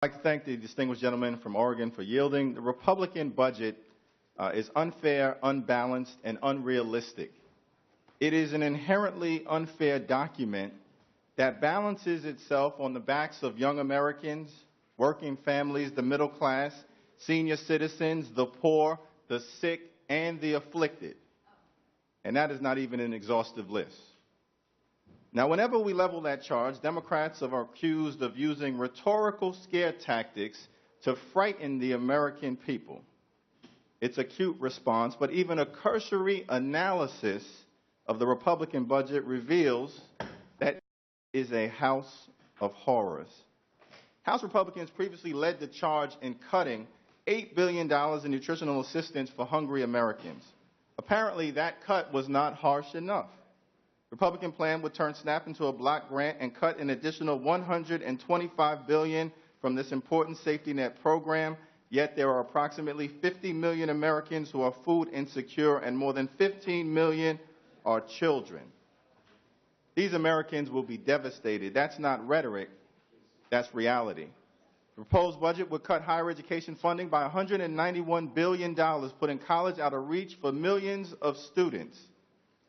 I'd like to thank the distinguished gentleman from Oregon for yielding. The Republican budget is unfair, unbalanced, and unrealistic. It is an inherently unfair document that balances itself on the backs of young Americans, working families, the middle class, senior citizens, the poor, the sick, and the afflicted. And that is not even an exhaustive list. Now, whenever we level that charge, Democrats are accused of using rhetorical scare tactics to frighten the American people. It's a cute response, but even a cursory analysis of the Republican budget reveals that it is a house of horrors. House Republicans previously led the charge in cutting $8 billion in nutritional assistance for hungry Americans. Apparently, that cut was not harsh enough. Republican plan would turn SNAP into a block grant and cut an additional $125 billion from this important safety net program, yet there are approximately 50 million Americans who are food insecure and more than 15 million are children. These Americans will be devastated. That's not rhetoric, that's reality. The proposed budget would cut higher education funding by $191 billion, putting college out of reach for millions of students.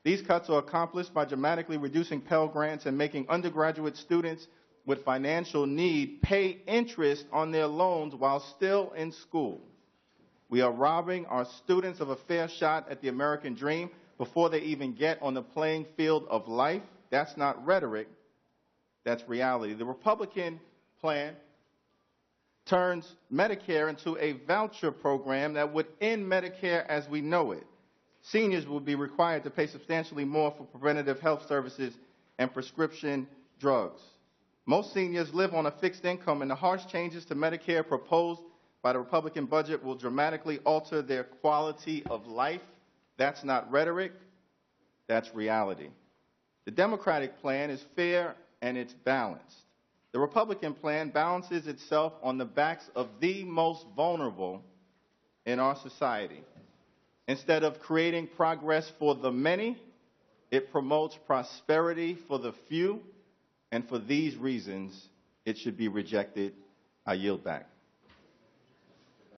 These cuts are accomplished by dramatically reducing Pell Grants and making undergraduate students with financial need pay interest on their loans while still in school. We are robbing our students of a fair shot at the American dream before they even get on the playing field of life. That's not rhetoric, that's reality. The Republican plan turns Medicare into a voucher program that would end Medicare as we know it. Seniors will be required to pay substantially more for preventative health services and prescription drugs. Most seniors live on a fixed income, and the harsh changes to Medicare proposed by the Republican budget will dramatically alter their quality of life. That's not rhetoric, that's reality. The Democratic plan is fair and it's balanced. The Republican plan balances itself on the backs of the most vulnerable in our society. Instead of creating progress for the many, it promotes prosperity for the few, and for these reasons, it should be rejected. I yield back.